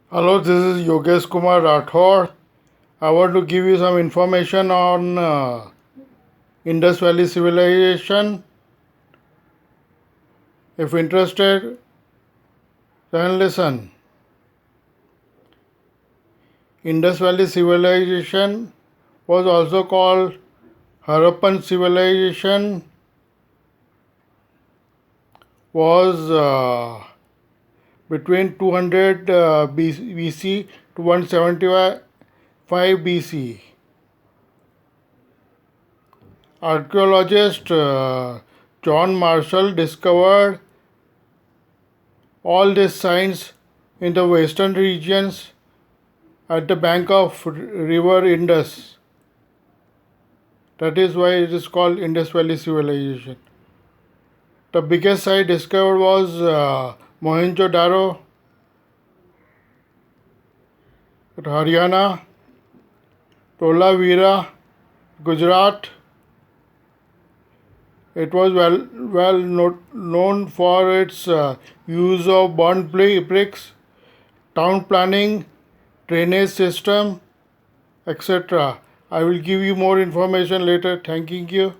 Hello, this is Yogeshkumar Rathod. I want to give you some information on Indus Valley civilization. If interested, then listen. Indus Valley civilization was also called Harappan civilization, was between 200 BC to 175 BC. Archaeologist John Marshall discovered all these signs in the western regions at the bank of river Indus. That is why it is called Indus Valley Civilization. The biggest site discovered was Mohenjo-daro at Haryana, Tolavira, Gujarat. It was known for its use of burnt bricks, town planning, drainage system, etc. I will give you more information later. Thanking you.